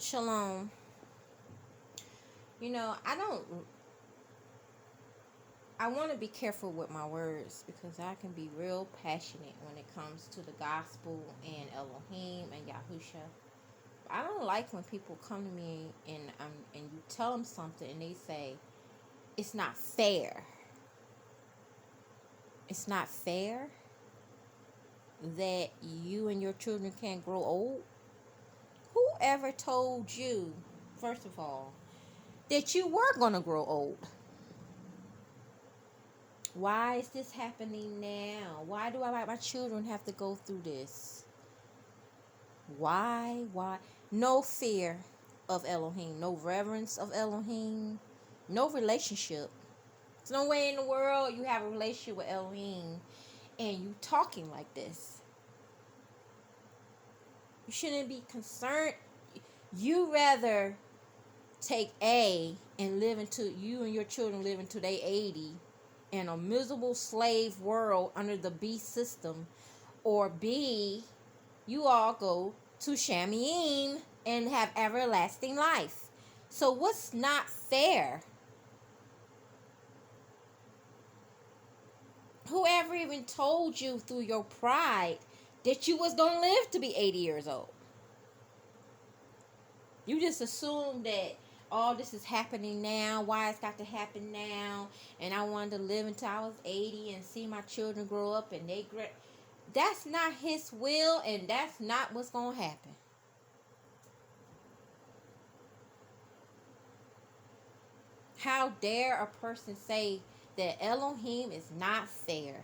Shalom. I want to be careful with my words because I can be real passionate when it comes to the gospel and Elohim and Yahusha. I don't like when people come to me and you tell them something and they say, it's not fair. It's not fair that you and your children can't grow old. Whoever told you, first of all, that you were going to grow old? Why is this happening now? Why do my children have to go through this? Why? No fear of Elohim, no reverence of Elohim, no relationship. There's no way in the world you have a relationship with Elohim and you talking like this. You shouldn't be concerned. You rather take A and you and your children live until they 80 in a miserable slave world under the beast system, or B, you all go to Shamayim and have everlasting life. So what's not fair? Whoever even told you through your pride that you was going to live to be 80 years old? You just assume that all this is happening now. Why it's got to happen now? And I wanted to live until I was 80 and see my children grow up and that's not his will, and that's not what's going to happen. How dare a person say that Elohim is not fair?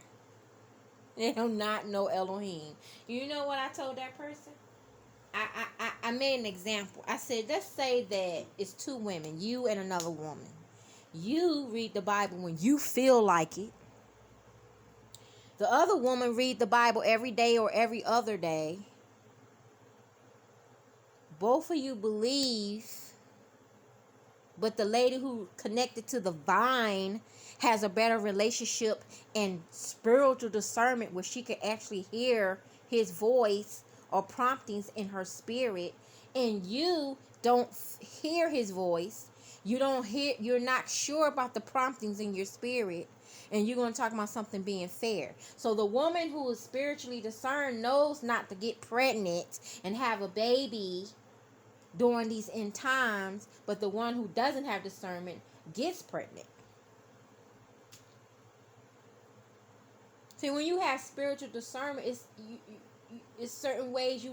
They do not know Elohim. You know what I told that person? I made an example. I said, let's say that it's two women, you and another woman. You read the Bible when you feel like it. The other woman read the Bible every day or every other day. Both of you believe, but the lady who connected to the vine has a better relationship and spiritual discernment where she can actually hear his voice or promptings in her spirit, and you don't hear his voice. You're not sure about the promptings in your spirit, and you're going to talk about something being fair. So the woman who is spiritually discerned knows not to get pregnant and have a baby during these end times, but the one who doesn't have discernment gets pregnant. See, when you have spiritual discernment, it's certain ways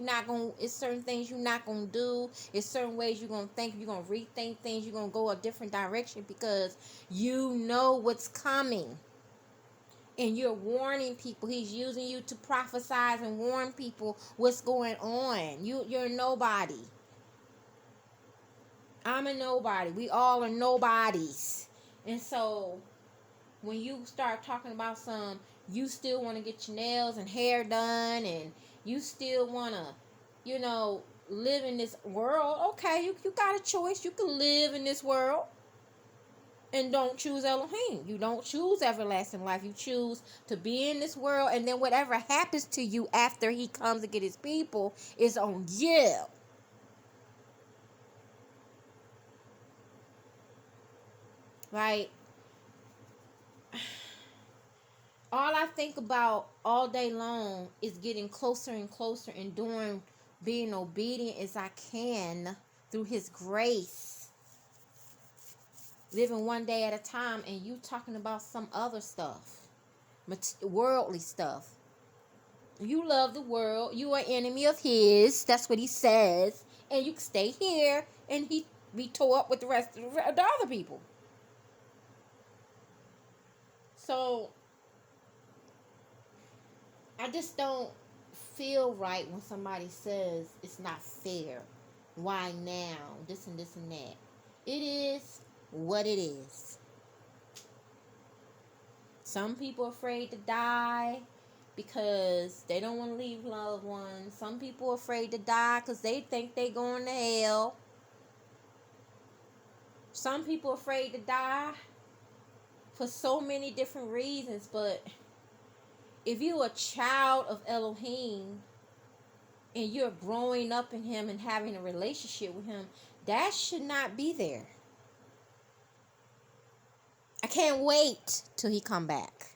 it's certain things you're not gonna do. It's certain ways you're gonna think. You're gonna rethink things. You're gonna go a different direction because you know what's coming, and you're warning people. He's using you to prophesize and warn people what's going on. You're nobody. I'm a nobody. We all are nobodies. And so when you start talking about you still want to get your nails and hair done, and you still want to, live in this world. Okay, you got a choice. You can live in this world and don't choose Elohim. You don't choose everlasting life. You choose to be in this world, and then whatever happens to you after he comes to get his people is on you. Like, all I think about all day long is getting closer and closer and being obedient as I can through his grace. Living one day at a time, and you talking about some other stuff. Worldly stuff. You love the world. You are enemy of his. That's what he says. And you can stay here and he be tore up with the rest of the other people. So I just don't feel right when somebody says it's not fair. Why now? This and this and that. It is what it is. Some people are afraid to die because they don't want to leave loved ones. Some people are afraid to die because they think they're going to hell. Some people are afraid to die for so many different reasons, but if you're a child of Elohim, and you're growing up in him and having a relationship with him, that should not be there. I can't wait till he come back.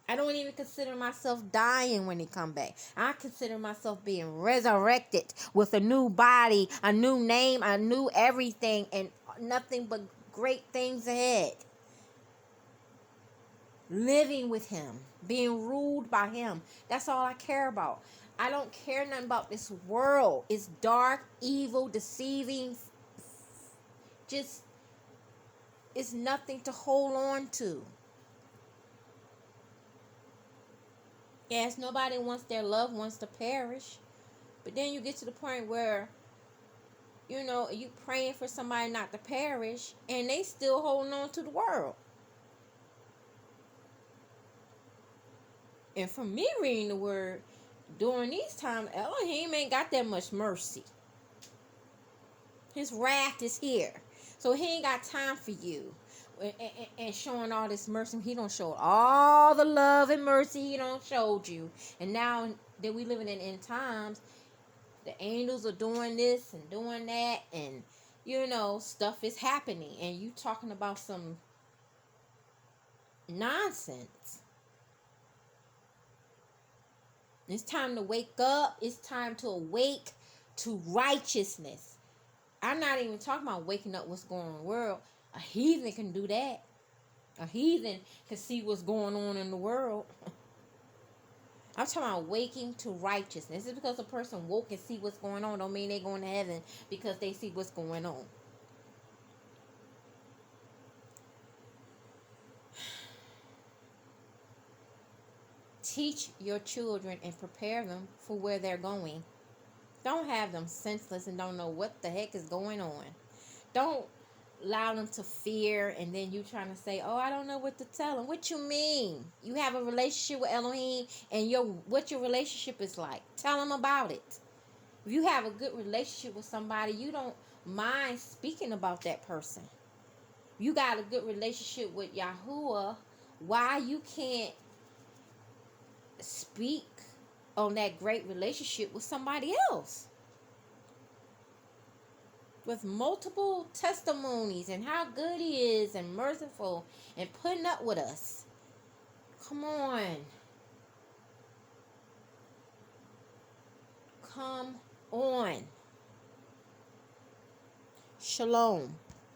I don't even consider myself dying when he come back. I consider myself being resurrected with a new body, a new name, a new everything, and nothing but great things ahead. Living with him, being ruled by him. That's all I care about. I don't care nothing about this world. It's dark, evil, deceiving. Just, it's nothing to hold on to. Yes, nobody wants their loved ones to perish. But then you get to the point where, you praying for somebody not to perish, and they still holding on to the world. And for me reading the word, during these times, Elohim ain't got that much mercy. His wrath is here. So he ain't got time for you. And showing all this mercy. He don't show all the love and mercy he don't showed you. And now that we living in end times, the angels are doing this and doing that, and stuff is happening, and you talking about some nonsense. It's time to wake up. It's time to awake to righteousness. I'm not even talking about waking up what's going on in the world. A heathen can do that. A heathen can see what's going on in the world. I'm talking about waking to righteousness. Just because a person woke and see what's going on don't mean they're going to heaven because they see what's going on. Teach your children and prepare them for where they're going. Don't have them senseless and don't know what the heck is going on. Don't allow them to fear, and then you trying to say, oh, I don't know what to tell them. What you mean? You have a relationship with Elohim, and what your relationship is like. Tell them about it. If you have a good relationship with somebody, you don't mind speaking about that person. You got a good relationship with Yahuwah, why you can't speak on that great relationship with somebody else? With multiple testimonies and how good he is and merciful and putting up with us. Come on. Come on. Shalom.